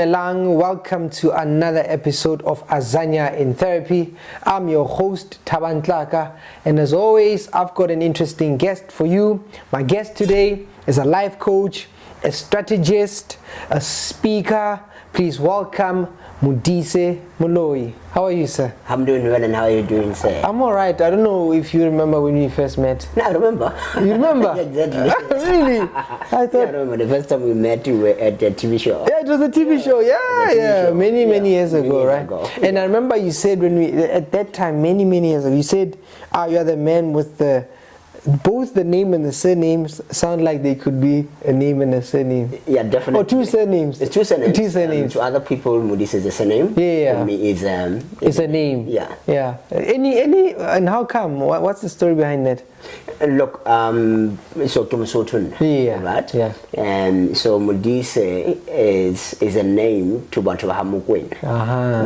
Dumelang, welcome to another episode of Azania In Therapy. I'm your host, Thaban Tlaka, and as always, I've got an interesting guest for you. My guest today is a life coach, a strategist, a speaker. Please welcome Modise Moloi. How are you, sir? I'm doing well, and how are you doing, sir? I'm alright. I don't know if you remember when we first met. No, I remember. You remember? Exactly. Really? I thought. Yeah, I remember the first time we met, we were at the TV show. Yeah, it was a TV show. Yeah. Many years ago, right? And I remember you said when we at that time, many years ago, you said, you are the man with both the name and the surname sound like they could be a name and a surname. Yeah, definitely. Or two surnames. It's two surnames. Two surnames. To other people, Modise is a surname. Yeah. For me, it's a name. Yeah. Any and how come? What's the story behind that? Look, so Tumusotun. Yeah. Right. Yeah. And so Modise is a name to Hamukwen.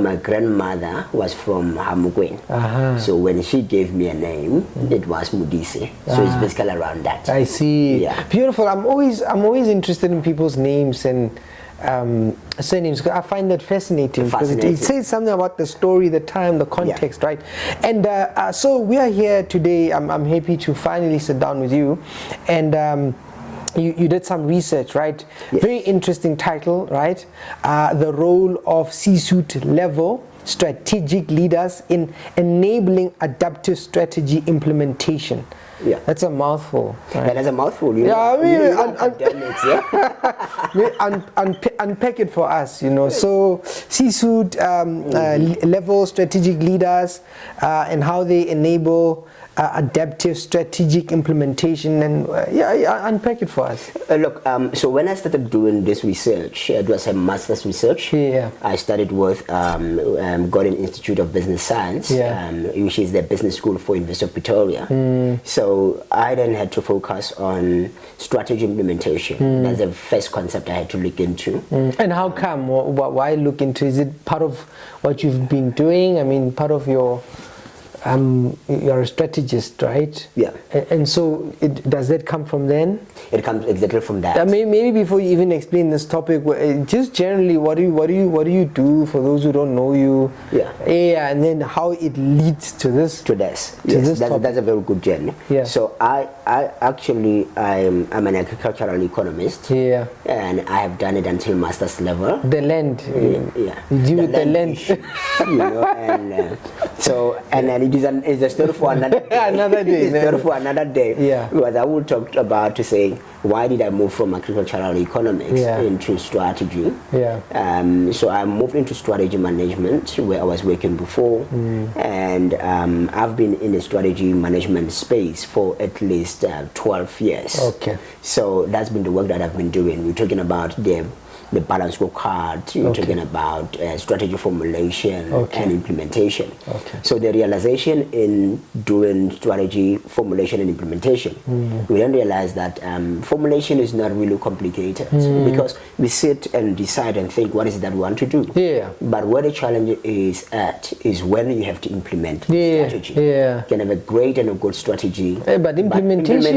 My grandmother was from Hamukwen. So when she gave me a name, it was Modise. So it's basically around that. I see. Yeah. Beautiful. I'm always interested in people's names and surnames, because I find that fascinating. Because it says something about the story, the time, the context, right? And so we are here today. I'm happy to finally sit down with you, and you did some research, right? Yes. Very interesting title, right? The role of C-suite level strategic leaders in enabling adaptive strategy implementation. Yeah, that's a mouthful. Right? That is a mouthful. Unpack it for us. So C-suite level strategic leaders and how they enable adaptive strategic implementation, and unpack it for us. Look, so when I started doing this research, it was a master's research. Yeah. I studied with Gordon Institute of Business Science, which is the business school for University of Pretoria. So I then had to focus on strategy implementation. That's the first concept I had to look into. And how come? Why look into? Is it part of what you've been doing? I mean, part of your you're a strategist, right? Yeah. And so does that come from then? It comes exactly from that. Maybe before you even explain this topic, just generally, what do you do for those who don't know you? Yeah, and then how it leads to this. Yes, that's a very good journey. Yeah. So I'm an agricultural economist. Yeah. And I have done it until master's level. The land. Yeah. You deal with the land. Issues, and so it's a story for another day. Another day. It's a story for another day. Yeah. Because I will talk about to say why did I move from agricultural economics into strategy. Yeah. So I moved into strategy management where I was working before, and I've been in the strategy management space for at least 12 years. Okay. So that's been the work that I've been doing. We're talking about the balance scorecard, you're talking about strategy formulation and implementation. So the realization in doing strategy formulation and implementation, we then realize that formulation is not really complicated, because we sit and decide and think what is it that we want to do. Yeah. But where the challenge is at is when you have to implement the strategy. Yeah. You can have a great and a good strategy, but implementation.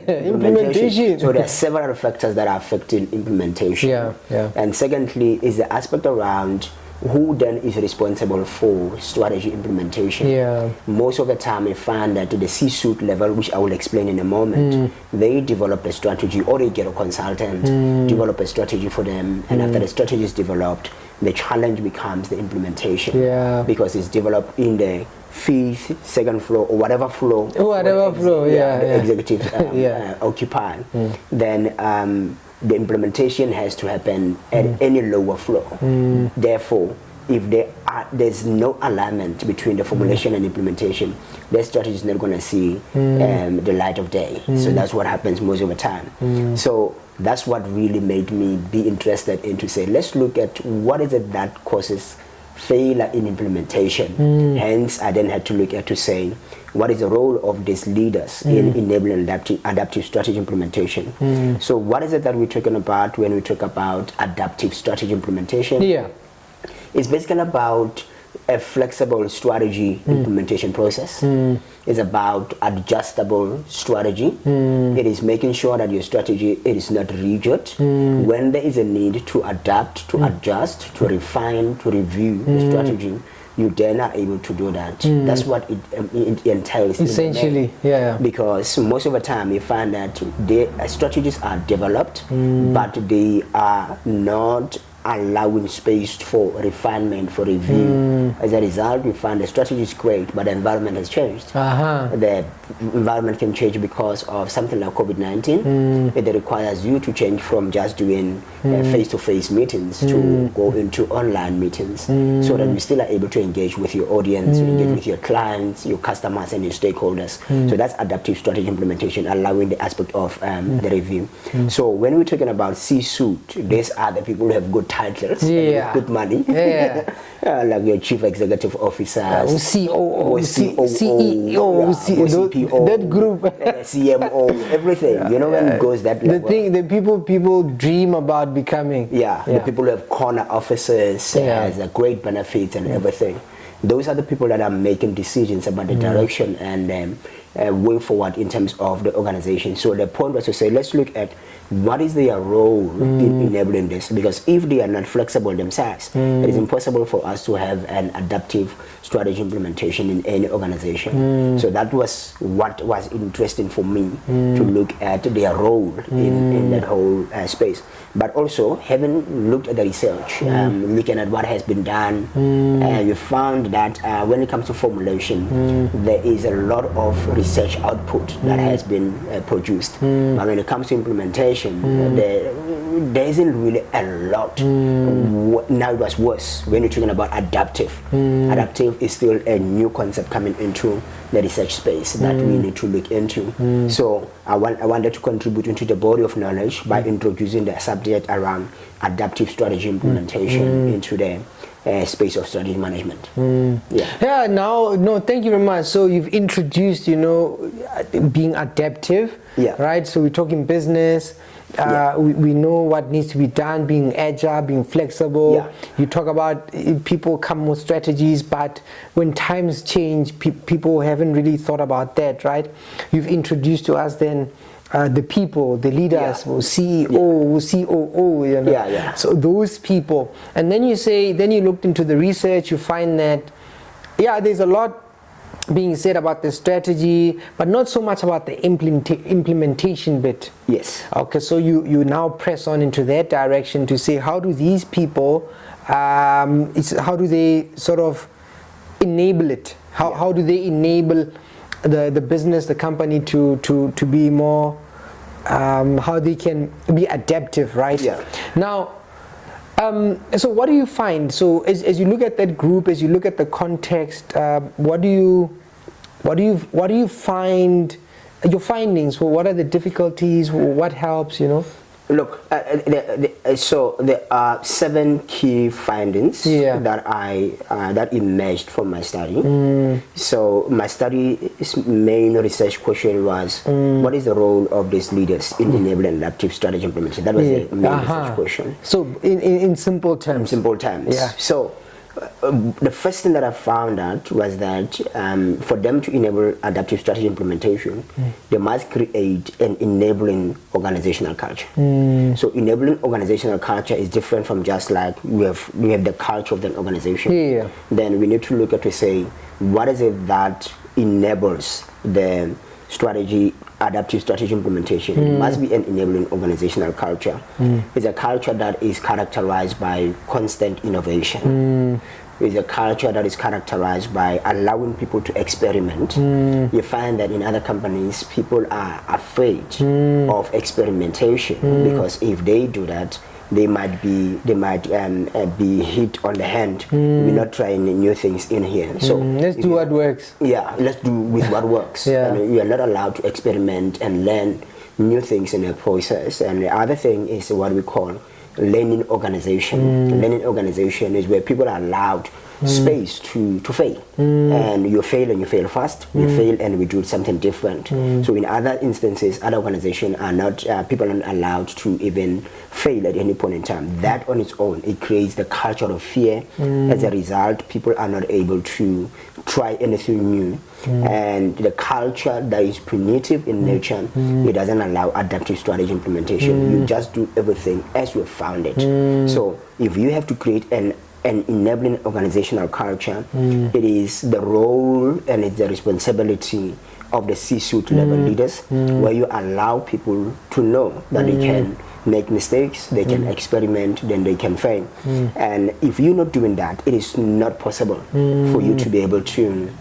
Implementation. So there are several factors that are affecting implementation. Yeah. And secondly is the aspect around who then is responsible for strategy implementation. Yeah. Most of the time I find that the C-suite level, which I will explain in a moment, they develop a strategy, or they get a consultant, develop a strategy for them, and after the strategy is developed, the challenge becomes the implementation. Yeah. Because it's developed in the fifth, second floor, or whatever floor. The executive occupy. Then the implementation has to happen at any lower floor. Therefore, if there's no alignment between the formulation and implementation, the strategy is not going to see the light of day. So that's what happens most of the time. So that's what really made me be interested in to say, let's look at what is it that causes failure in implementation. Hence, I then had to look at to say, what is the role of these leaders in enabling adaptive strategy implementation? So what is it that we're talking about when we talk about adaptive strategy implementation? Yeah. It's basically about a flexible strategy implementation process. It's about adjustable strategy. It is making sure that your strategy it is not rigid. When there is a need to adapt, to adjust, to refine, to review the strategy, you then are able to do that. That's what it entails. Essentially, yeah. Because most of the time you find that strategies are developed, but they are not allowing space for refinement, for review. As a result, we find the strategy is great, but the environment has changed. The environment can change because of something like COVID-19. It requires you to change from just doing face-to-face meetings to go into online meetings, so that you still are able to engage with your audience, engage with your clients, your customers, and your stakeholders. So that's adaptive strategy implementation, allowing the aspect of the review. So when we're talking about C-suite, these are the people who have good titles, good money, like your chief executive officers, COO, CEO, CPO, that group, CMO, everything. You know, when it goes that level. The people dream about becoming. The people who have corner offices, has a great benefits and everything. Those are the people that are making decisions about the direction and way forward in terms of the organization. So the point was to say, let's look at what is their role in enabling this, because if they are not flexible themselves, it is impossible for us to have an adaptive strategy implementation in any organization. So that was what was interesting for me to look at their role in that whole space. But also having looked at the research, looking at what has been done, you found that when it comes to formulation, there is a lot of research output that has been produced. But when it comes to implementation, there isn't really a lot. Now it was worse when you're talking about adaptive. Adaptive is still a new concept coming into the research space that we need to look into. So I wanted to contribute into the body of knowledge by introducing the subject around adaptive strategy implementation into the space of strategy management. Thank you very much. So you've introduced, being adaptive, right? So we're talking business. We know what needs to be done, being agile, being flexible. You talk about people come with strategies, but when times change, people haven't really thought about that, right? You've introduced to us then the people, the leaders, CEO, COO, So those people. And then you looked into the research, you find that, there's a lot being said about the strategy, but not so much about the implementation bit. Okay, so you now press on into that direction to say, how do these people, how do they sort of enable it? How do they enable the business, the company to be more, how they can be adaptive, right? Now, so what do you find? So as you look at that group, as you look at the context, what do you find? Your findings. What are the difficulties? What helps? Look, so there are 7 key findings that emerged from my study. So my study's main research question was, what is the role of these leaders in enabling adaptive strategy implementation? That was the main research question. So in simple terms. In simple terms. So the first thing that I found out was that for them to enable adaptive strategy implementation, they must create an enabling organizational culture. So enabling organizational culture is different from just like we have the culture of the organization. Then we need to look at to say, what is it that enables the adaptive strategy implementation? It must be an enabling organizational culture. It's a culture that is characterized by constant innovation. It's a culture that is characterized by allowing people to experiment. You find that in other companies, people are afraid of experimentation because if they do that, they might be hit on the hand. We're not trying new things in here. So let's do what works. Let's do with what works. And we are not allowed to experiment and learn new things in a process. And the other thing is what we call learning organization. Learning organization is where people are allowed space to fail. And you fail and you fail fast. You fail and we do something different. So in other instances, other organizations are not, people are not allowed to even fail at any point in time. That on its own, it creates the culture of fear. As a result, people are not able to try anything new. And the culture that is primitive in nature, it doesn't allow adaptive strategy implementation. You just do everything as you have found it. So if you have to create an enabling organizational culture, it is the role and it's the responsibility of the C-suite level leaders, where you allow people to know that they can make mistakes, they can experiment, then they can fail. And if you're not doing that, it is not possible for you to be able to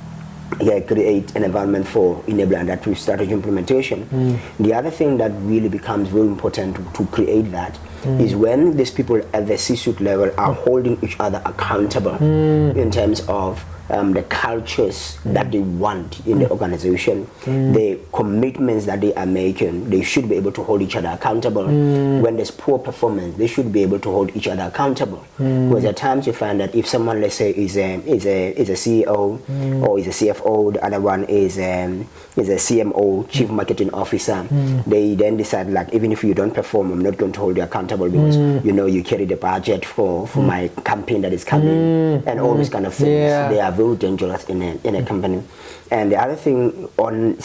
create an environment for enabling adaptive strategy implementation. The other thing that really becomes very important to create that is when these people at the C-suite level are holding each other accountable in terms of the cultures that they want in the organization, the commitments that they are making. They should be able to hold each other accountable. When there's poor performance, they should be able to hold each other accountable. Because at times you find that if someone, let's say, is a CEO or is a CFO, the other one is a CMO, Chief Marketing Officer, they then decide, like, even if you don't perform, I'm not going to hold you accountable because you know you carry the budget for my campaign that is coming, and all these kind of things. They are very dangerous in a company. And the other thing, on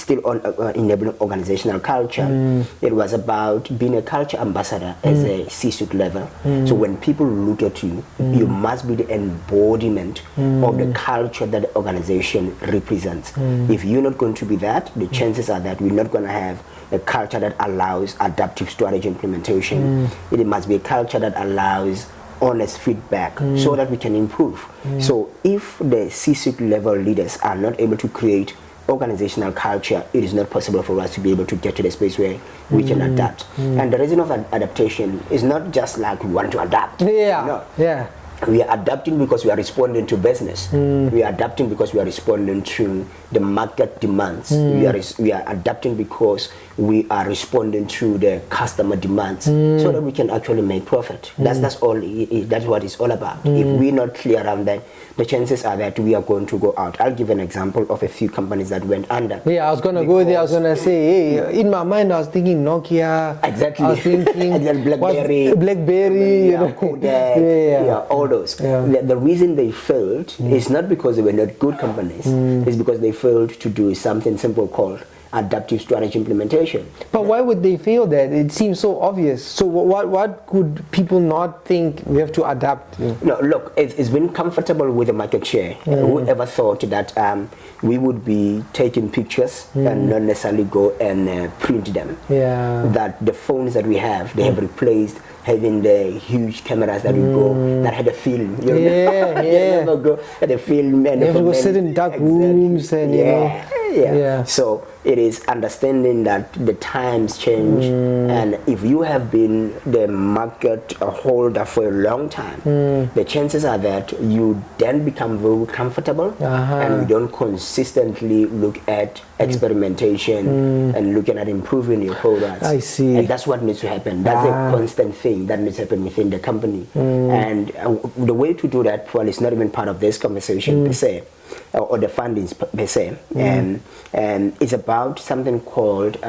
enabling organizational culture, it was about being a culture ambassador as a C-suite level. So when people look at you, you must be the embodiment of the culture that the organization represents. If you're not going to be that, the chances are that we're not going to have a culture that allows adaptive strategy implementation. It must be a culture that allows honest feedback so that we can improve. So if the C-suite level leaders are not able to create organizational culture, it is not possible for us to be able to get to the space where we can adapt. And the reason of adaptation is not just like we want to adapt. We are adapting because we are responding to business. We are adapting because we are responding to the market demands. We are adapting because we are responding to the customer demands, so that we can actually make profit. That's all. That's what it's all about. If we're not clear around that, the chances are that we are going to go out. I'll give an example of a few companies that went under. I was gonna go there. I was gonna say, hey, in my mind, I was thinking Nokia. Exactly. I was thinking BlackBerry, Kodak, all those. The reason they failed is not because they were not good companies. It's because they failed to do something simple called adaptive strategy implementation. But why would they fail that? It seems so obvious. So what could people not think we have to adapt? No, look, it's been comfortable with the market share. Whoever thought that we would be taking pictures and not necessarily go and print them? That the phones that we have, they have replaced having the huge cameras that we go that had a film. You never go at the film and you have to go sit in dark rooms and you know. So it is understanding that the times change, and if you have been the market holder for a long time, the chances are that you then become very comfortable and you don't consistently look at experimentation and looking at improving your products. I see. And that's what needs to happen. That's a constant thing that needs to happen within the company. And the way to do that probably is not even part of this conversation per se, or the findings per se. And it's about something called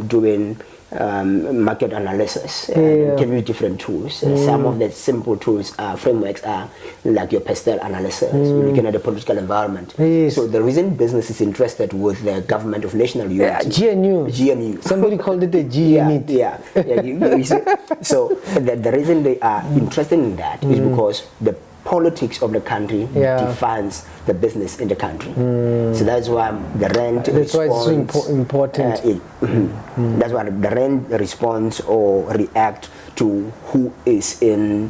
doing market analysis. Can use different tools. Some of the simple tools, frameworks are like your pestle analysis. We're looking at the political environment. So the reason business is interested with the government of national unity. GNU. Somebody called it a GNU. You see? So the reason they are interested in that is because the politics of the country defines the business in the country. So that's why the rent that's why it's so important. That's why the rent responds or react to who is in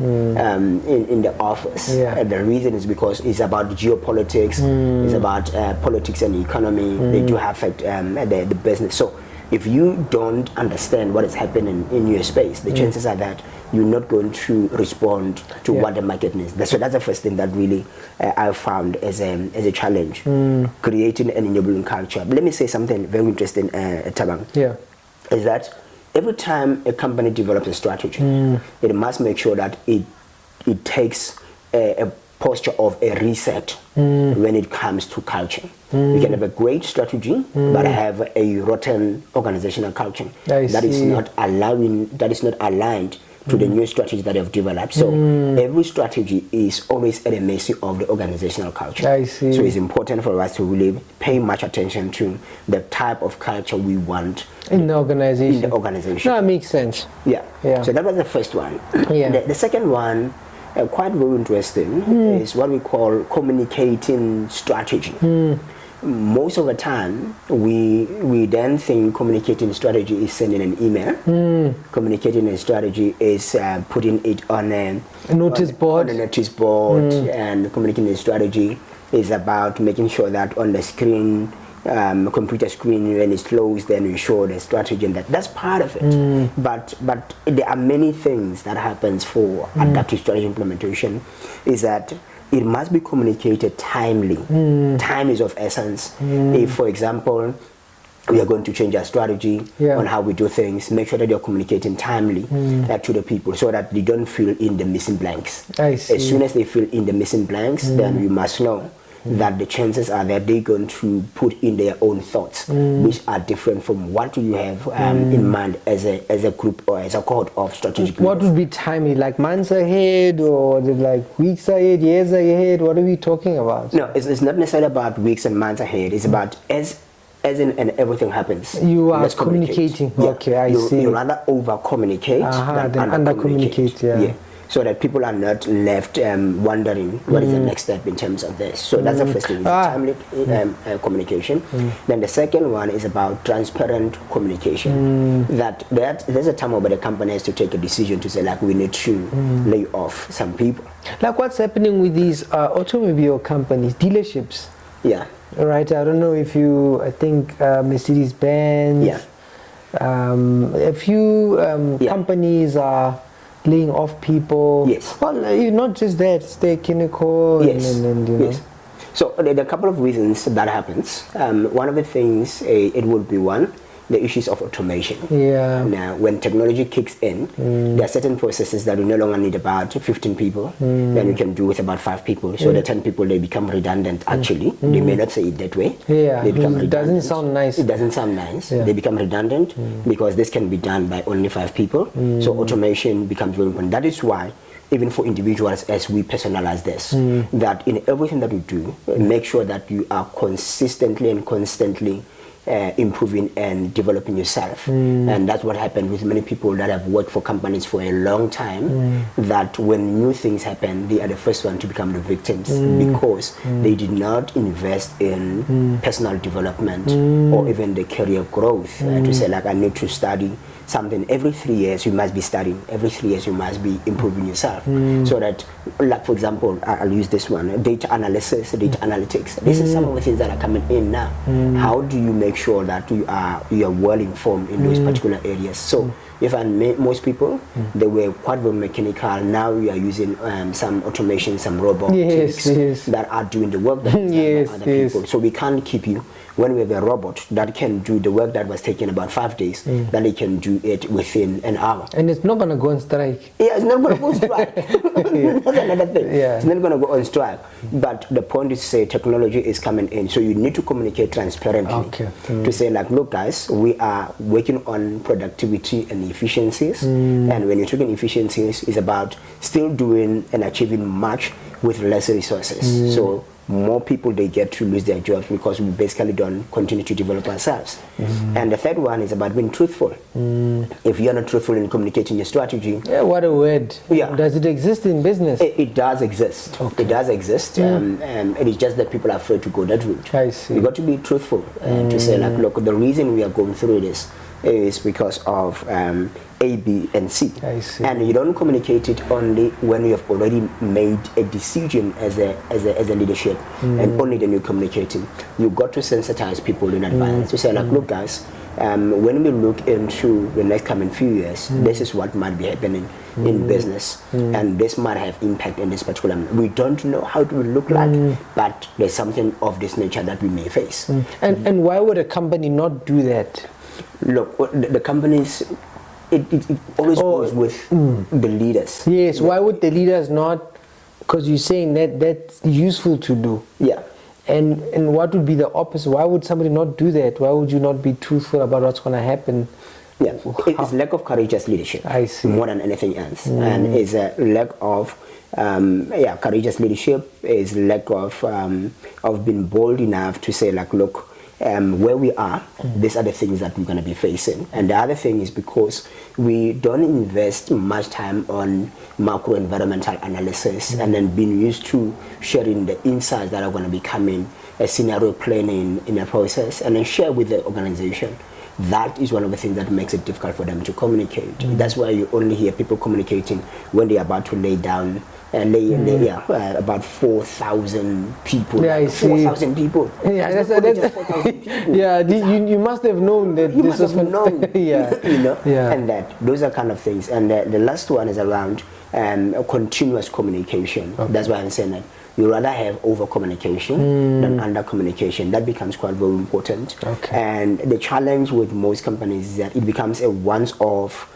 the office. The reason is because it's about geopolitics, it's about politics and economy. They do affect the business. So if you don't understand what is happening in your space, the chances are that you're not going to respond to what the market needs. So that's the first thing that really I found as a challenge, creating an enabling culture. But let me say something very interesting, Tabang. Is that every time a company develops a strategy, it must make sure that it takes a posture of a reset when it comes to culture. We can have a great strategy, but have a rotten organizational culture that is not aligned to the new strategy that have developed. So every strategy is always at the mercy of the organizational culture. I see. So it's important for us to really pay much attention to the type of culture we want in the organization. No, it makes sense. Yeah. So that was the first one. The second one, quite very interesting, is what we call communicating strategy. Most of the time, we then think communicating strategy is sending an email. Communicating a strategy is putting it on a notice board. And communicating a strategy is about making sure that on the screen, computer screen, when it's closed, then we show the strategy, and that's part of it. But there are many things that happens for adaptive strategy implementation. Is that it must be communicated timely. Time is of essence. If, for example, we are going to change our strategy on how we do things, make sure that you're communicating timely to the people so that they don't fill in the missing blanks. As soon as they fill in the missing blanks, then we must know that the chances are that they're going to put in their own thoughts, which are different from what you have in mind as a group or as a cohort of strategic leaders. What would be timely, like months ahead, or like weeks ahead, years ahead? What are we talking about? No, it's not necessarily about weeks and months ahead. It's about as in and everything happens. You are communicating. Okay, I see. You rather over communicate than under communicate. So that people are not left wondering what is the next step in terms of this. So that's the first thing, timely communication. Then the second one is about transparent communication. That there's a time where the company has to take a decision to say, like, we need to lay off some people. Like what's happening with these automobile companies, dealerships? Right, I don't know if you, I think Mercedes-Benz, a few companies are laying off people. Well, not just that, it's the chemical and you know. So there are a couple of reasons that happens. One of the things, it would be one, the issues of automation. Now, when technology kicks in, there are certain processes that we no longer need about 15 people, then we can do with about 5 people. So the 10 people, they become redundant actually. They may not say it that way. They become redundant. It doesn't sound nice. It doesn't sound nice. They become redundant because this can be done by only 5 people. So automation becomes very important. That is why even for individuals, as we personalize this, that in everything that we do, make sure that you are consistently and constantly improving and developing yourself. And that's what happened with many people that have worked for companies for a long time, that when new things happen, they are the first one to become the victims because they did not invest in personal development or even the career growth. To say, like, I need to study something every 3 years, you must be studying. Every 3 years, you must be improving yourself. So that, like, for example, I'll use this one, data analysis, data analytics. This is some of the things that are coming in now. How do you make sure that you are well informed in those particular areas? So you find most people, they were quite very mechanical. Now we are using some automation, some robots that are doing the work that is done by other people. So we can't keep you. When we have a robot that can do the work that was taking about 5 days, then they can do it within an hour. And it's not going to go on strike. It's not going to go on strike. That's another thing. It's not going to go on strike. But the point is to say technology is coming in. So you need to communicate transparently to say, like, look, guys, we are working on productivity and efficiencies. And when you're talking efficiencies, it's about still doing and achieving much with less resources. So more people, they get to lose their jobs because we basically don't continue to develop ourselves. And the third one is about being truthful. If you're not truthful in communicating your strategy, what a word. Does it exist in business? It does exist. It does exist. It is just that people are afraid to go that route. I see. You got to be truthful to say, like, look, the reason we are going through this is because of A, B, and C. I see. And you don't communicate it only when you have already made a decision as a leadership, and only then you're communicating. You've got to sensitize people in advance to say, like, look, guys, when we look into the next coming few years, this is what might be happening in business, and this might have impact in this particular. We don't know how it will look like, but there's something of this nature that we may face. And why would a company not do that? Look, the companies, it always goes with the leaders. Yes, why would the leaders not Because you're saying that that's useful to do. Yeah. And what would be the opposite? Why would somebody not do that? Why would you not be truthful about what's going to happen? Yeah, it's lack of courageous leadership. I see. More than anything else. And it's a lack of courageous leadership, is lack of being bold enough to say, like, look, where we are, these are the things that we're going to be facing. And the other thing is because we don't invest much time on macro environmental analysis and then being used to sharing the insights that are going to be coming, a scenario planning in a process, and then share with the organization. That is one of the things that makes it difficult for them to communicate. That's why you only hear people communicating when they're about to lay down about 4,000 people. Yeah, I see. 4,000 people. Yeah, that's 4,000 people. Yeah, you must have known that you this must have known. Yeah, you know. Yeah. And that those are kind of things. And the last one is around continuous communication. Okay. That's why I'm saying that you rather have over communication than under communication. That becomes quite very important. Okay. And the challenge with most companies is that it becomes a once-off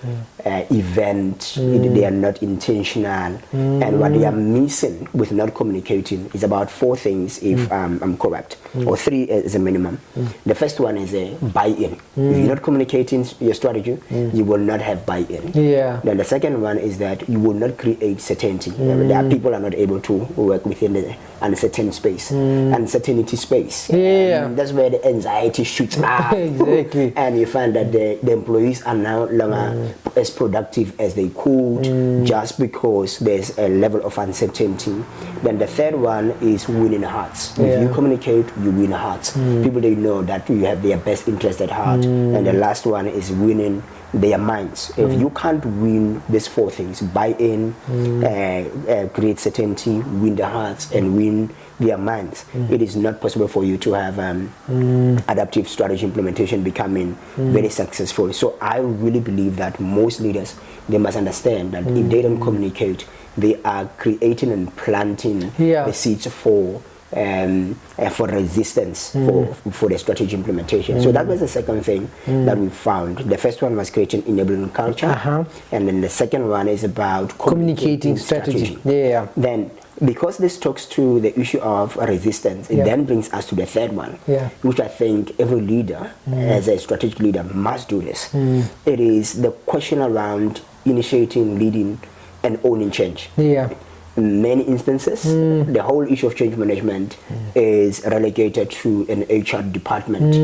event. They are not intentional. And what they are missing with not communicating is about 4 things, if I'm correct, or 3 is a minimum. The first one is a buy-in. If you're not communicating your strategy, you will not have buy-in. Yeah. Then the second one is that you will not create certainty. That people are not able to work within the uncertain space, uncertainty space. Yeah. That's where the anxiety shoots up. Exactly. And you find that the employees are no longer as productive as they could just because there's a level of uncertainty. Then the third one is winning hearts. If you communicate, you win hearts. People, they know that you have their best interest at heart. And the last one is winning their minds. If you can't win these 4 things, buy in, create certainty, win the hearts, and win their minds, it is not possible for you to have adaptive strategy implementation becoming very successful. So I really believe that most leaders, they must understand that if they don't communicate, they are creating and planting the seeds for resistance for the strategy implementation. So that was the second thing that we found. The first one was creating enabling culture, and then the second one is about communicating strategy. Yeah. Then, because this talks to the issue of resistance, it then brings us to the third one, which I think every leader, as a strategic leader, must do this. It is the question around initiating, leading, and owning change. Yeah. In many instances, the whole issue of change management is relegated to an HR department,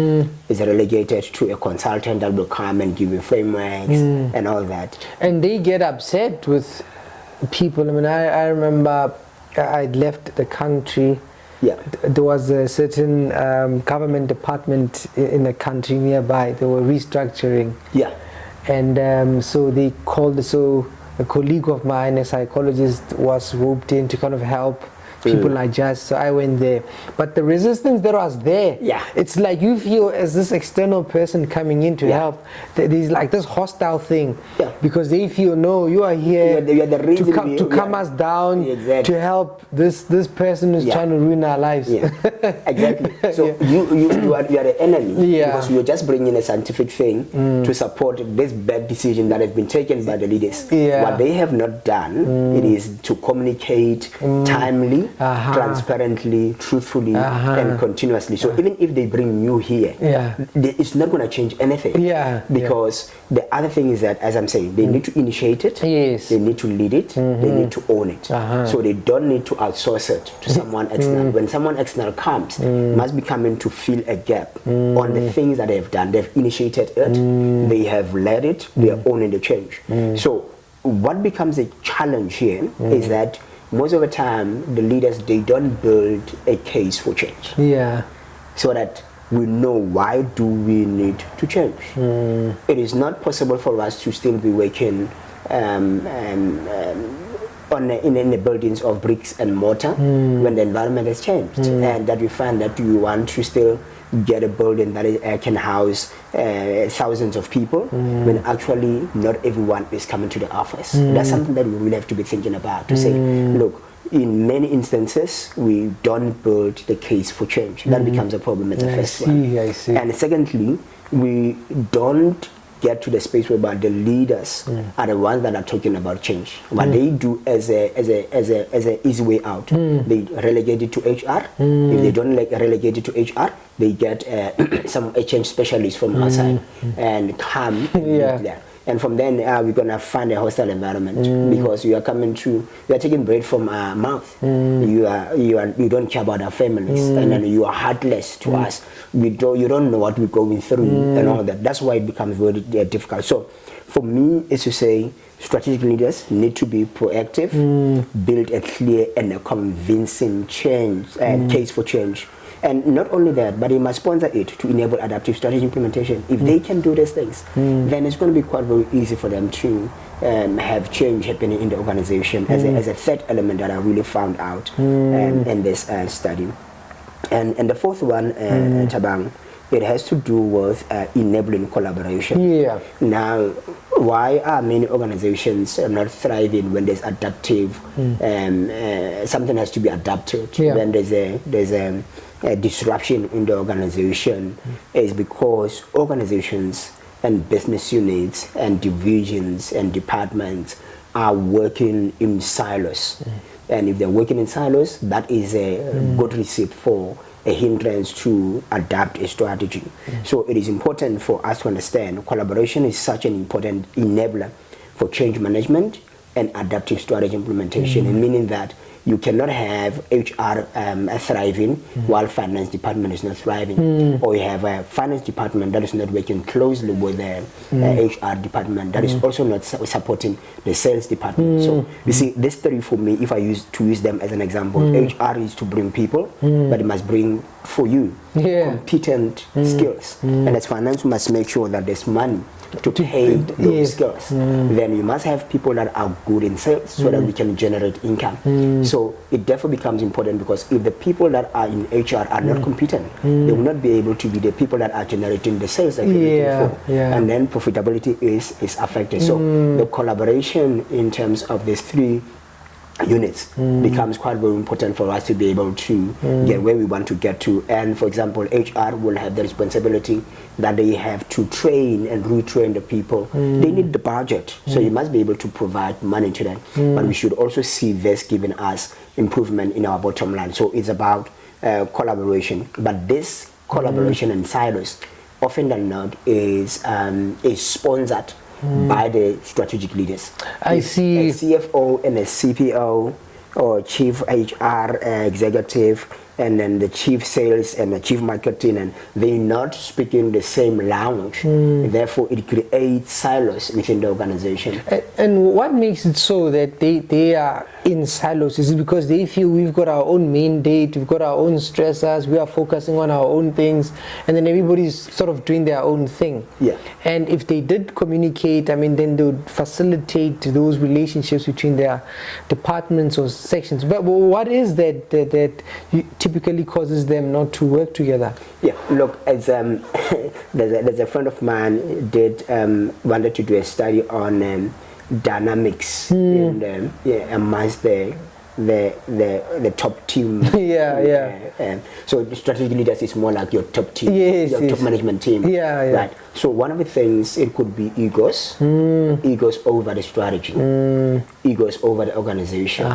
is relegated to a consultant that will come and give you frameworks and all that. And they get upset with people. I mean, I remember I'd left the country. Yeah. There was a certain government department in a country nearby. They were restructuring. Yeah. And so they called, a colleague of mine, a psychologist, was roped in to kind of help people adjust. So I went there, but the resistance that was there, it's like you feel as this external person coming in to help, there's like this hostile thing, because they feel, no, you are here to come us down, to help this person who's trying to ruin our lives. Exactly. So you are the enemy, because you're just bringing a scientific thing to support this bad decision that has been taken by the leaders. What they have not done, it is to communicate timely, transparently, truthfully, and continuously. So even if they bring you here, it's not going to change anything. Because the other thing is that, as I'm saying, they need to initiate it, they need to lead it, they need to own it. So they don't need to outsource it to someone external. When someone external comes, must be coming to fill a gap on the things that they've done. They've initiated it, they have led it, they are owning the change. So what becomes a challenge here is that most of the time, the leaders, they don't build a case for change. So that we know, why do we need to change? It is not possible for us to still be working in the buildings of bricks and mortar when the environment has changed, and that we find that you want to still get a building that can house thousands of people when actually not everyone is coming to the office. That's something that we really have to be thinking about, to say, look, in many instances we don't build the case for change. That becomes a problem as the first one. And secondly, we don't get to the space whereby the leaders are the ones that are talking about change. What they do as a easy way out, they relegate it to HR. If they don't relegate it to HR, they get some change specialists from outside and come there. And from then we're gonna find a hostile environment because you are taking bread from our mouth. You don't care about our families, and then you are heartless to us. You don't know what we're going through and all that. That's why it becomes very difficult. So for me, is to say strategic leaders need to be proactive, build a clear and a convincing change case for change. And not only that, but they must sponsor it to enable adaptive strategy implementation. If they can do these things, then it's going to be quite very easy for them to have change happening in the organization as a third element that I really found out in this study. And the fourth one, Tabang, it has to do with enabling collaboration. Now, why are many organizations not thriving when there's adaptive? Something has to be adapted when there's a disruption in the organization. Is because organizations and business units and divisions and departments are working in silos. And if they're working in silos, that is a good recipe for a hindrance to adapt a strategy. So it is important for us to understand collaboration is such an important enabler for change management and adaptive strategy implementation, and meaning that you cannot have HR thriving while finance department is not thriving, or you have a finance department that is not working closely with the HR department that is also not supporting the sales department. So you see, this three for me, if I use them as an example, HR is to bring people, but it must bring for you competent skills, and as finance, we must make sure that there's money to pay those skills. Then you must have people that are good in sales so that we can generate income. So it therefore becomes important, because if the people that are in HR are not competent, they will not be able to be the people that are generating the sales that you're looking for. And then profitability is affected. So the collaboration in terms of these three units becomes quite very important for us to be able to get where we want to get to. And for example, HR will have the responsibility that they have to train and retrain the people. They need the budget, so you must be able to provide money to them. But we should also see this giving us improvement in our bottom line. So it's about collaboration. But this collaboration in silos, often than not, is sponsored by the strategic leaders. I see. A CFO and a CPO or chief HR executive, and then the chief sales and the chief marketing, and they're not speaking the same language. Therefore, it creates silos within the organization. And what makes it so that they are in silos? Is it because they feel we've got our own mandate, we've got our own stressors, we are focusing on our own things, and then everybody's sort of doing their own thing? And if they did communicate, I mean, then they would facilitate those relationships between their departments or sections. But what is that typically causes them not to work together? Look, as there's a friend of mine wanted to do a study on dynamics in amongst the top team. So the strategic leaders is more like your top team, your top management team. Right. So one of the things, it could be egos over the strategy, egos over the organization.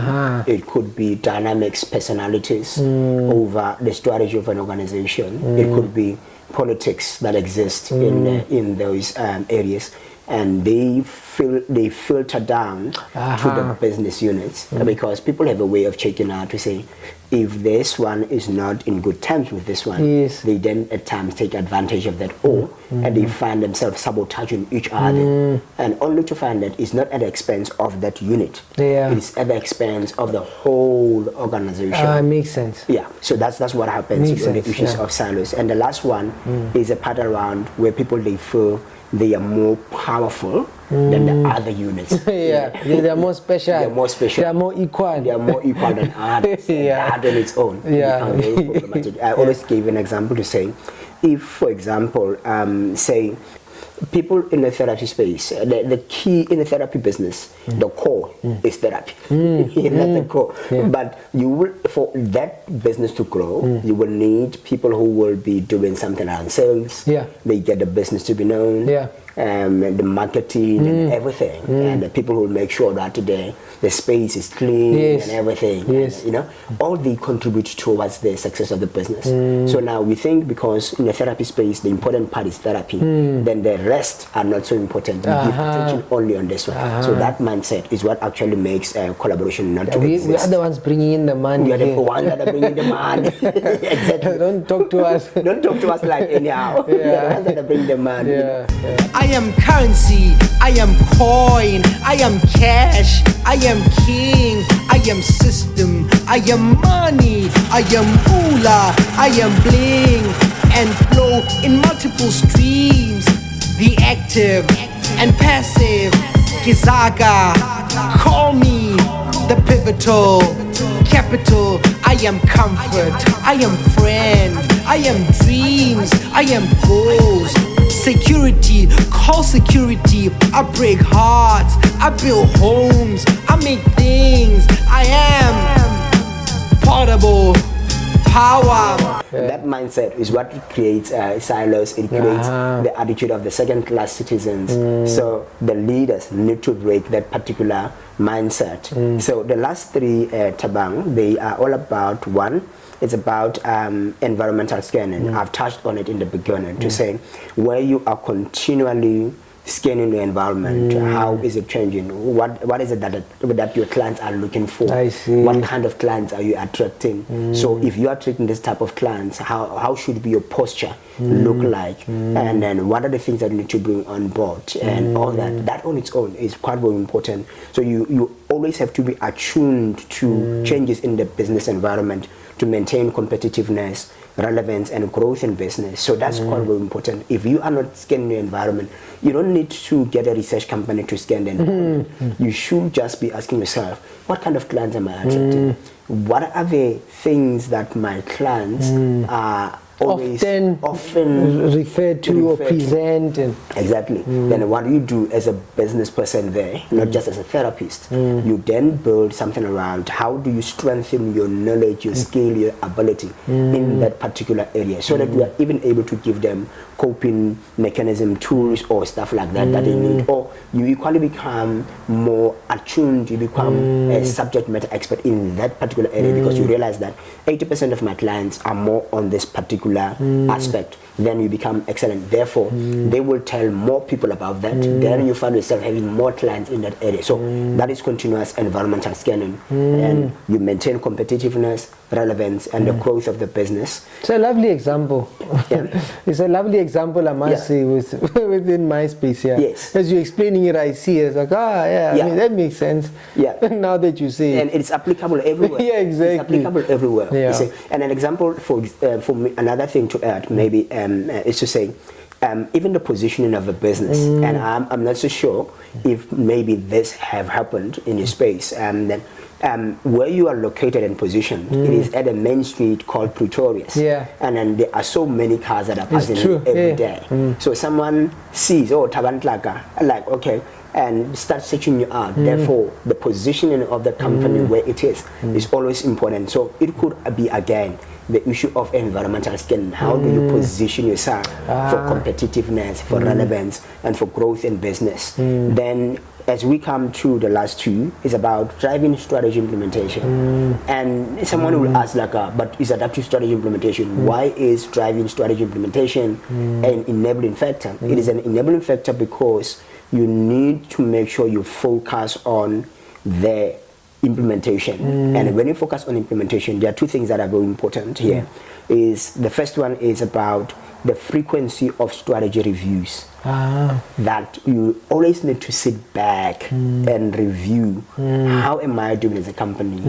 It could be dynamics, personalities over the strategy of an organization. It could be politics that exist in those areas. And they filter down to the business units, because people have a way of checking out to say, if this one is not in good terms with this one, they then at times take advantage of that, and they find themselves sabotaging each other, and only to find that it's not at the expense of that unit, it's at the expense of the whole organization. Makes sense. So that's what happens with the issues of silos. And the last one is a part around where people, they feel they are more powerful than the other units. They are more special. They are more special. They are more equal. They are more equal than others. That on its own. Very problematic. I always give an example to say, if, for example, say, people in the therapy space, the key in the therapy business, the core is therapy. That's the core. But you will, for that business to grow, you will need people who will be doing something around sales. They get the business to be known. the marketing and everything, and the people will make sure that the space is clean and everything. Yes. And, all they contribute towards the success of the business. So now we think because in the therapy space, the important part is therapy, then the rest are not so important. We give attention only on this one. So that mindset is what actually makes collaboration not to exist. We are the ones bringing in the money. We are the ones that are bringing the money. Exactly. Don't talk to us. Don't talk to us like anyhow. We are the ones that are bringing the money. I am currency, I am coin, I am cash, I am king, I am system, I am money, I am moolah, I am bling, and flow in multiple streams. The active and passive, Kizaga, call me the pivotal, capital. I am comfort, I am friend, I am dreams, I am goals. Security, call security. I break hearts, I build homes, I make things. I am portable power. That mindset is what creates silos. It creates the attitude of the second-class citizens. So the leaders need to break that particular mindset. So the last three, Tabang, they are all about one. It's about environmental scanning. I've touched on it in the beginning to say where you are continually scanning the environment. How is it changing? What is it that your clients are looking for? I see. What kind of clients are you attracting? So if you are attracting this type of clients, how should be your posture look like? And then what are the things that you need to bring on board? And all that on its own is quite very important. So you always have to be attuned to changes in the business environment to maintain competitiveness, relevance, and growth in business. So that's quite very important. If you are not scanning the environment, you don't need to get a research company to scan the environment. You should just be asking yourself, what kind of clients am I attracting? What are the things that my clients are always often referred to or present? Exactly. Then what do you do as a business person there, not just as a therapist? You then build something around how do you strengthen your knowledge, your skill, your ability in that particular area, so that you are even able to give them coping mechanism, tools, or stuff like that that they need. Or you equally become more attuned, you become a subject matter expert in that particular area, because you realize that 80% of my clients are more on this particular aspect. Then you become excellent. Therefore, they will tell more people about that. Then you find yourself having more clients in that area. So that is continuous environmental scanning, and you maintain competitiveness, relevance, and the growth of the business. It's a lovely example. It's a lovely example, I must say, within my space here. Yes. As you're explaining it, I see it. It's like, I mean, that makes sense. Now that you say it. And it's applicable everywhere. Exactly. It's applicable everywhere. You see? And an example for me, another thing to add, maybe, is to say, even the positioning of the business, and I'm not so sure if maybe this have happened in your space, that where you are located and positioned, it is at a main street called Pretorius, and then there are so many cars that are passing every day. So someone sees, oh, Tabantlaka, like, okay, and start searching you out. Therefore, the positioning of the company where it is always important. So it could be, again, the issue of environmental scanning. How do you position yourself for competitiveness, for relevance, and for growth in business? Then, as we come to the last two, is about driving strategy implementation. And someone will ask, like, but is adaptive strategy implementation, why is driving strategy implementation an enabling factor? It is an enabling factor because you need to make sure you focus on the implementation. And when you focus on implementation, there are two things that are very important here. Is the first one is about the frequency of strategy reviews. That you always need to sit back and review, how am I doing as a company?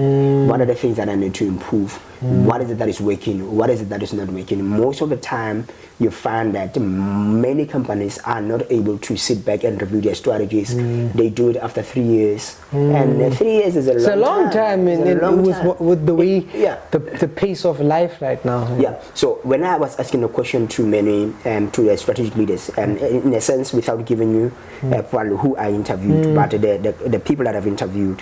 What are the things that I need to improve? What is it that is working? What is it that is not working? Most of the time you find that many companies are not able to sit back and review their strategies. They do it after 3 years, and 3 years is a long time. With the way the pace of life right now. So when I was asking a question to many to the strategic leaders, and in a sense, without giving you probably who I interviewed, but the people that I've interviewed,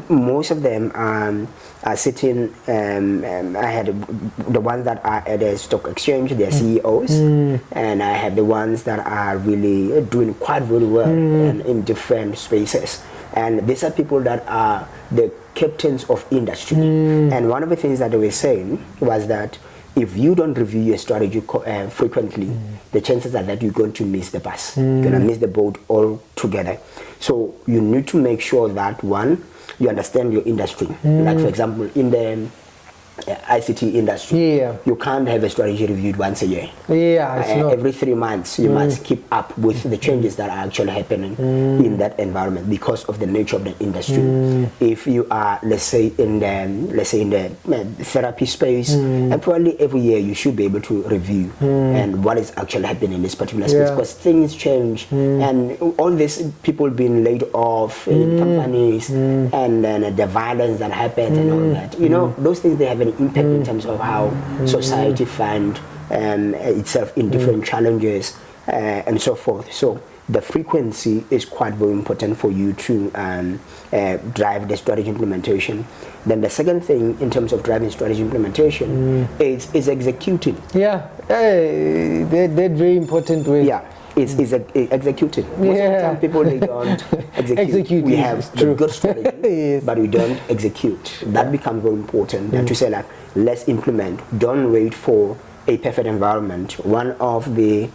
most of them are sitting. I had the ones that are at the stock exchange, they're CEOs, and I have the ones that are really doing quite very well in different spaces. And these are people that are the captains of industry. And one of the things that they were saying was that if you don't review your strategy frequently, the chances are that you're going to miss the bus. You're going to miss the boat altogether. So you need to make sure that, one, you understand your industry. Like, for example, in the ICT industry, you can't have a strategy reviewed once a year. Every 3 months you must keep up with the changes that are actually happening in that environment because of the nature of the industry. If you are, let's say in the therapy space, and probably every year you should be able to review and what is actually happening in this particular space, because things change, and all these people being laid off in companies, and then the violence that happens and all that, you know, those things, they have an impact in terms of how society finds itself in different challenges and so forth. So the frequency is quite very important for you to drive the strategy implementation. Then the second thing in terms of driving strategy implementation is executing. That's very important way. Is executing. Most of the time people, they don't execute. We have the good strategy, but we don't execute. That becomes very important. And to say, like, let's implement. Don't wait for a perfect environment. One of the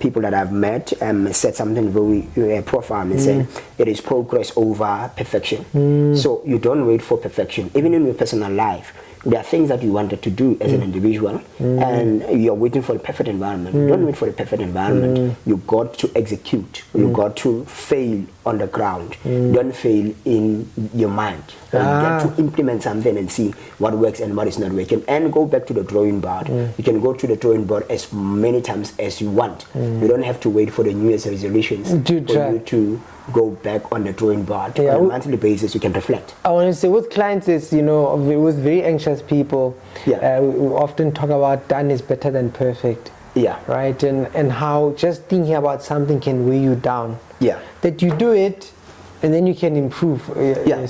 people that I've met said something very profound and said, it is progress over perfection. So you don't wait for perfection. Even in your personal life, there are things that you wanted to do as an individual, and you're waiting for the perfect environment. Don't wait for the perfect environment. You got to execute. You got to fail on the ground. Don't fail in your mind. You got to implement something and see what works and what is not working, and go back to the drawing board. You can go to the drawing board as many times as you want. You don't have to wait for the New Year's resolutions for you to go back on the drawing board. On a monthly basis, you can reflect. I want to say with clients is, you know, with very anxious people, we often talk about done is better than perfect. Right? And how just thinking about something can weigh you down. That you do it and then you can improve.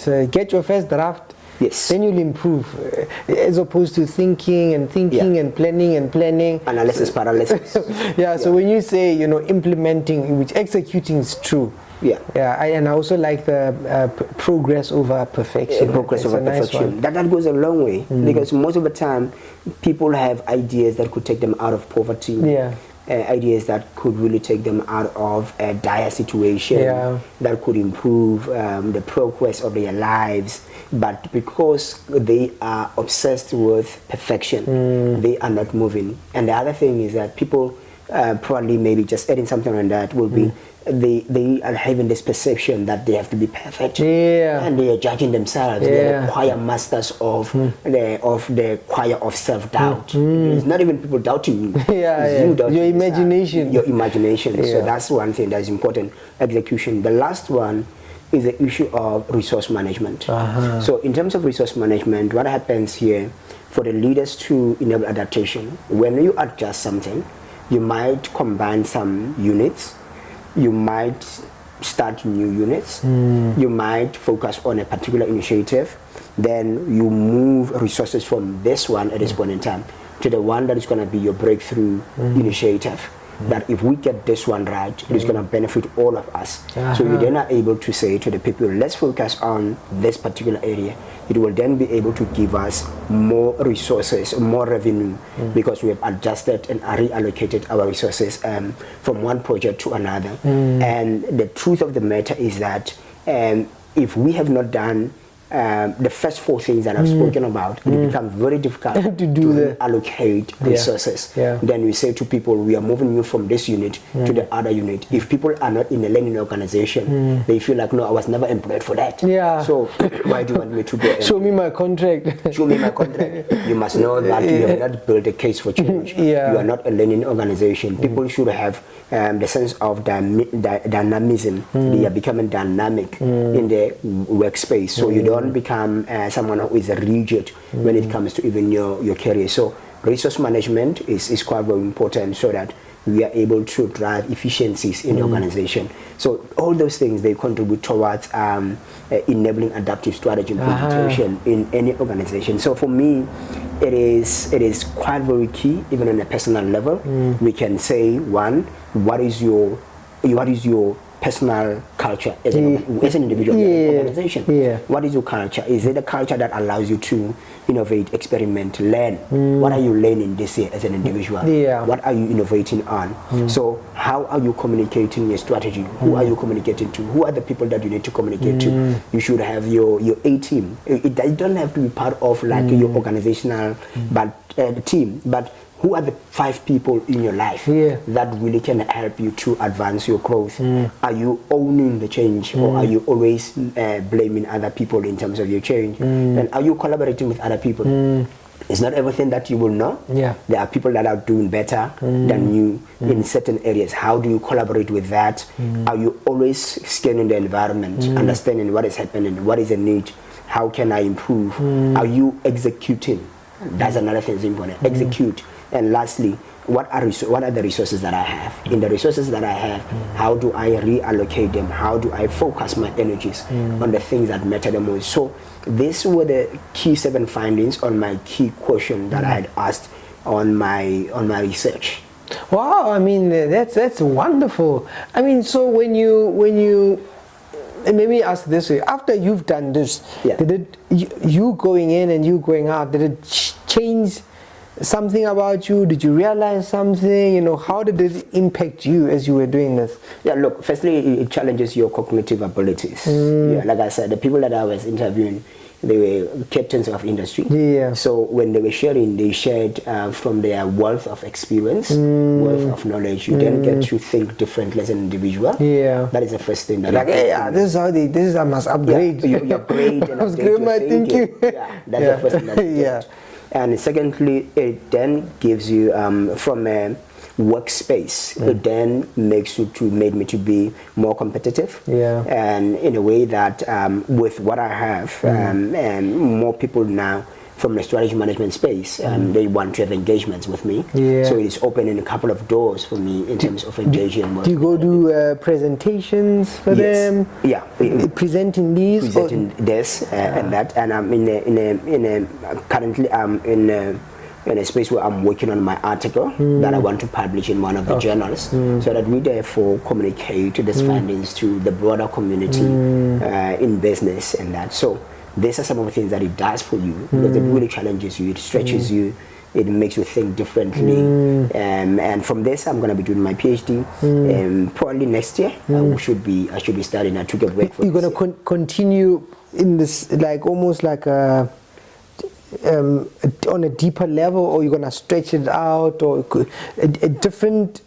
So get your first draft. Then you'll improve, as opposed to thinking and planning. Analysis, paralysis. So when you say, you know, implementing, which executing is true. And I also like the progress over perfection. Progress over perfection. That goes a long way, because most of the time people have ideas that could take them out of poverty. Ideas that could really take them out of a dire situation, that could improve the progress of their lives. But because they are obsessed with perfection, they are not moving. And the other thing is that people probably maybe just adding something on that will be they are having this perception that they have to be perfect, and they are judging themselves. They are the choir masters of the choir of self-doubt. It's not even people doubting you. You doubting your imagination. Your imagination. So that's one thing that is important. Execution. The last one is the issue of resource management. So in terms of resource management, what happens here for the leaders to enable adaptation? When you adjust something, you might combine some units. You might start new units. You might focus on a particular initiative. Then you move resources from this one at this point in time to the one that is going to be your breakthrough initiative. That if we get this one right, it is going to benefit all of us. So you then are able to say to the people, let's focus on this particular area. It will then be able to give us more resources, more revenue, because we have adjusted and reallocated our resources from one project to another. And the truth of the matter is that if we have not done the first four things that I've spoken about, it becomes very difficult to allocate resources. Then we say to people, we are moving you from this unit to the other unit. If people are not in a learning organization, they feel like, no, I was never employed for that. So why do you want me to go? Show me my contract. Show me my contract. You must know that you have not built a case for change. You are not a learning organization. People should have the sense of dynamism. They are becoming dynamic in their workspace. So you don't don't become someone who is rigid when it comes to even your career. So resource management is quite very important, so that we are able to drive efficiencies in the organization. So all those things, they contribute towards enabling adaptive strategy implementation in any organization. So for me, it is quite very key, even on a personal level. We can say, one, what is your personal culture as an individual organization? What is your culture? Is it a culture that allows you to innovate, experiment, learn? What are you learning this year as an individual? What are you innovating on? So how are you communicating your strategy? Who are you communicating to? Who are the people that you need to communicate to? You should have your A team. It don't have to be part of like your organizational team, but who are the 5 people in your life that really can help you to advance your growth? Are you owning the change, or are you always blaming other people in terms of your change? And are you collaborating with other people? It's not everything that you will know. There are people that are doing better than you in certain areas. How do you collaborate with that? Are you always scanning the environment, understanding what is happening, what is the need, how can I improve? Are you executing? That's another thing that's important. Execute. And lastly, what are the resources that I have? In the resources that I have, how do I reallocate them? How do I focus my energies on the things that matter the most? So these were the key 7 findings on my key question that I had asked on my research. Wow, I mean, that's wonderful. I mean, so when you let me ask this way: after you've done this, did it, you going in and you going out, did it change something about you? Did you realize something? You know, how did it impact you as you were doing this? Yeah, look, firstly, it challenges your cognitive abilities. Yeah, like I said, the people that I was interviewing, they were captains of industry. So when they were sharing, they shared from their wealth of experience, wealth of knowledge. You then get to think differently as an individual. That is the first thing. That like, this is how I must upgrade. You upgrade and upgrade your thinking. That's the first thing that you get. And secondly, it then gives you from a workspace. It then made me to be more competitive. And in a way that with what I have, and more people now from the strategy management space, they want to have engagements with me. So it's opening a couple of doors for me in terms of engaging. Do you go do presentations for them? Presenting these. Presenting this and that, and I'm currently I'm in a space where I'm working on my article that I want to publish in one of the journals, so that we therefore communicate these findings to the broader community in business and that. So these are some of the things that it does for you, because it really challenges you, it stretches you, it makes you think differently. And from this, I'm going to be doing my PhD. Probably next year, I should be starting. I took a break for You're going to continue in this, like almost like a on a deeper level, or you're going to stretch it out, or a different,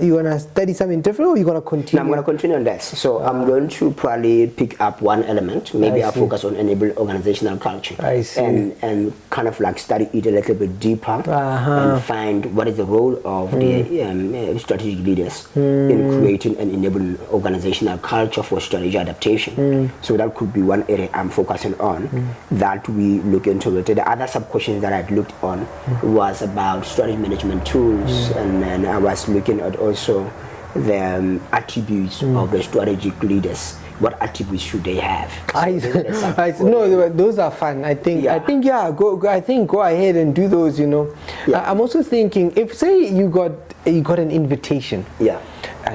you're going to study something different, or you're going to continue? No, I'm going to continue on this. So I'm going to probably pick up one element. Maybe I'll focus on enable organizational culture. And kind of like study it a little bit deeper and find what is the role of the strategic leaders in creating and enabling organizational culture for strategy adaptation. So that could be one area I'm focusing on, that we look into it. The other sub-questions that I'd looked on was about strategy management tools, and then I was looking at also the attributes of the strategic leaders. What attributes should they have? No, those are fun. I think go ahead and do those. You know, I'm also thinking, if say you got an invitation,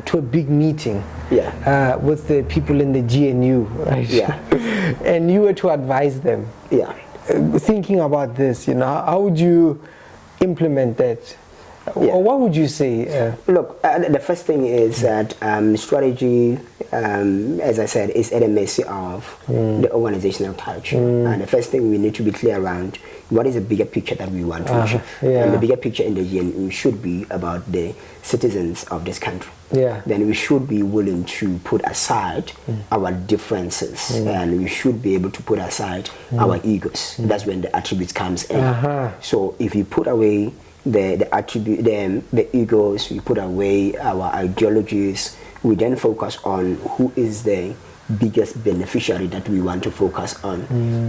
to a big meeting, with the people in the GNU, right? And you were to advise them, thinking about this, you know, how would you implement that? Or what would you say? Look, the first thing is that strategy, as I said, is at the mercy of the organizational culture. And the first thing we need to be clear around, what is the bigger picture that we want to achieve? And the bigger picture in the GNU should be about the citizens of this country. Then we should be willing to put aside our differences, and we should be able to put aside our egos. That's when the attributes comes in. So if you put away the egos, we put away our ideologies, we then focus on who is the biggest beneficiary that we want to focus on.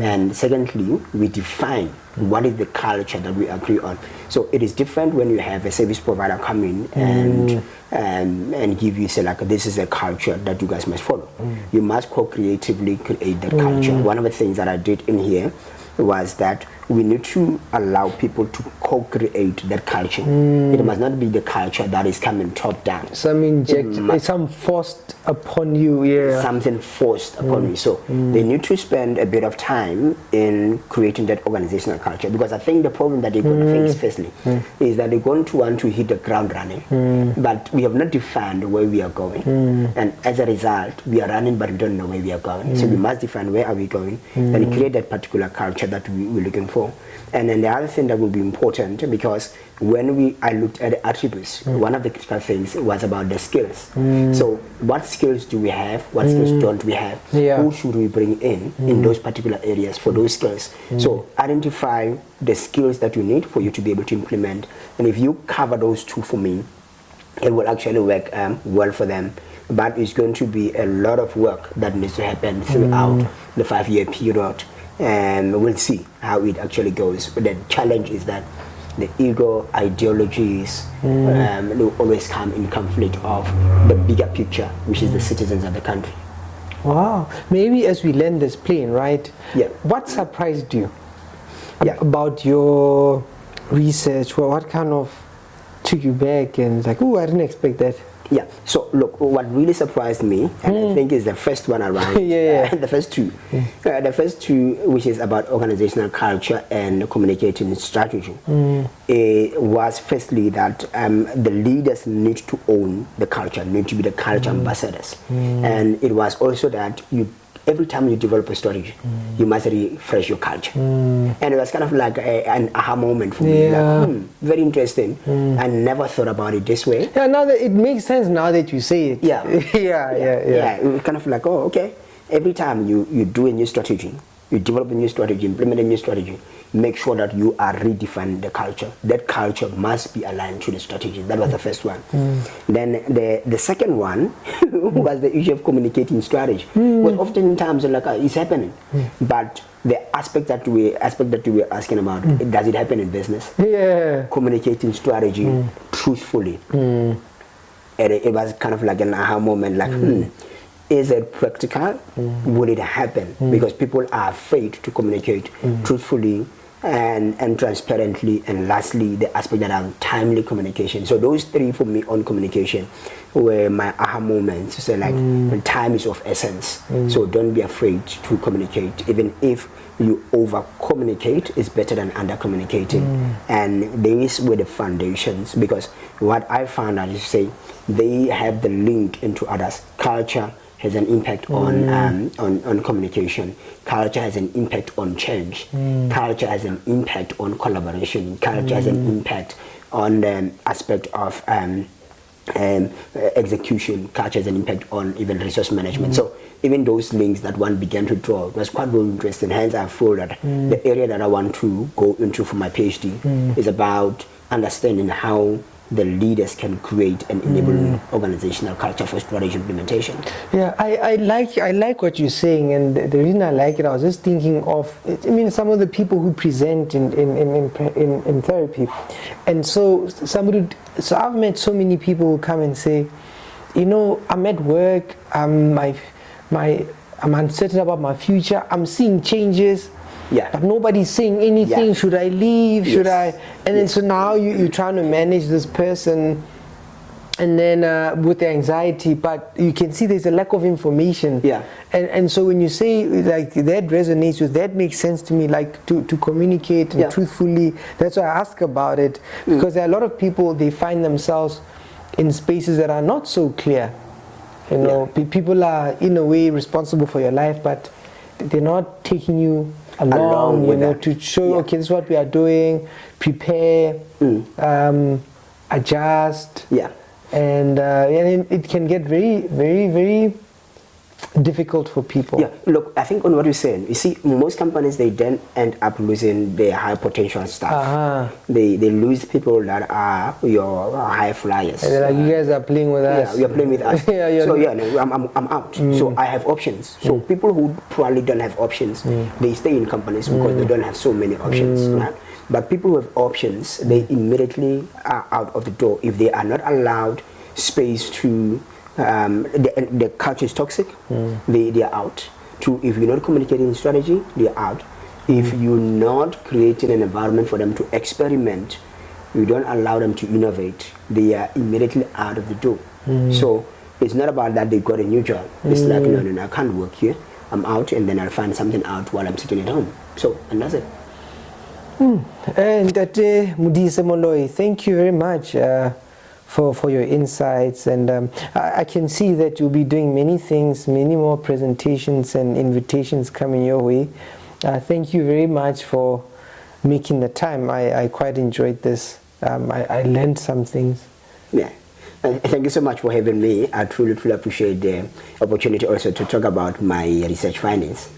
And secondly, we define what is the culture that we agree on. So it is different when you have a service provider come in and give you, say, like, this is a culture that you guys must follow. You must co-creatively create that culture. One of the things that I did in here was that we need to allow people to co-create that culture. It must not be the culture that is coming top down. Some forced upon you, something forced upon you. So they need to spend a bit of time in creating that organizational culture, because I think the problem that they're going to face firstly is that they're going to want to hit the ground running, but we have not defined where we are going, and as a result we are running but we don't know where we are going. So we must define where are we going, and create that particular culture that we're looking for. And then the other thing that will be important, because when I looked at the attributes, one of the critical things was about the skills. So what skills do we have? What skills don't we have? Who should we bring in those particular areas for those skills? So identify the skills that you need for you to be able to implement. And if you cover those two for me, it will actually work well for them. But it's going to be a lot of work that needs to happen throughout the 5-year period. And we'll see how it actually goes. But the challenge is that the ego ideologies will always come in conflict of the bigger picture, which is the citizens of the country. Wow. Maybe as we land this plane, right? Yeah. What surprised you about your research? Well, what kind of took you back and like, oh, I didn't expect that? Yeah, so look, what really surprised me, and I think is the first one around, the first two. The first two, which is about organizational culture and communicating strategy, was firstly that the leaders need to own the culture, need to be the culture ambassadors. And it was also that every time you develop a strategy, you must refresh your culture. And it was kind of like an aha moment for me. Like, very interesting. I never thought about it this way. Yeah, now that it makes sense now that you say it. Yeah. Yeah. It was kind of like, oh, okay. Every time you do a new strategy, you develop a new strategy, implement a new strategy, make sure that you are redefining the culture. That culture must be aligned to the strategy. That was the first one. Then the second one was the issue of communicating strategy. Because oftentimes like it's happening, but the aspect that we were asking about, does it happen in business? Yeah. Communicating strategy truthfully. And it was kind of like an aha moment, like, is it practical? Will it happen? Because people are afraid to communicate truthfully and transparently, and lastly the aspect that of timely communication. So those three for me on communication were my aha moments. So like time is of essence, so don't be afraid to communicate. Even if you over communicate, it's better than under communicating. And these were the foundations, because what I found out is, say, they have the link into others. Culture has an impact on communication. Culture has an impact on change. Culture has an impact on collaboration. Culture has an impact on the aspect of execution. Culture has an impact on even resource management. So even those links that one began to draw was quite very interesting. Hence I feel that the area that I want to go into for my PhD is about understanding how the leaders can create and enable organizational culture for strategy implementation. Yeah, I like what you're saying, and the reason I like it, I was just thinking of, I mean, some of the people who present in therapy, and so I've met so many people who come and say, you know, I'm at work, I'm uncertain about my future, I'm seeing changes. But nobody's saying anything. Should I leave? Should I? And then so now you're trying to manage this person, and then with the anxiety, but you can see there's a lack of information. And so when you say like that resonates with, that makes sense to me, like to communicate and truthfully. That's why I ask about it, because there are a lot of people, they find themselves in spaces that are not so clear. You know, people are in a way responsible for your life, but they're not taking you along you know, to show, okay, this is what we are doing, prepare, adjust, and it can get very, very, very difficult for people? Yeah, look, I think on what you're saying, you see, most companies, they then end up losing their high potential staff. They lose people that are your high flyers. And they're like, you guys are playing with us. Yeah, you're playing with us. So yeah, no, I'm out. So I have options. So people who probably don't have options, they stay in companies because they don't have so many options. Right? But people who have options, they immediately are out of the door if they are not allowed space to. The culture is toxic. They are out. If you're not communicating strategy, they are out. If you're not creating an environment for them to experiment, you don't allow them to innovate, they are immediately out of the door. So it's not about that they got a new job. It's like, no, I can't work here. I'm out, and then I'll find something out while I'm sitting at home. So, and that's it. And Modise Moloi, thank you very much for your insights, and I can see that you'll be doing many things, many more presentations and invitations coming your way. Thank you very much for making the time. I quite enjoyed this. I learned some things. Yeah. Thank you so much for having me. I truly appreciate the opportunity also to talk about my research findings.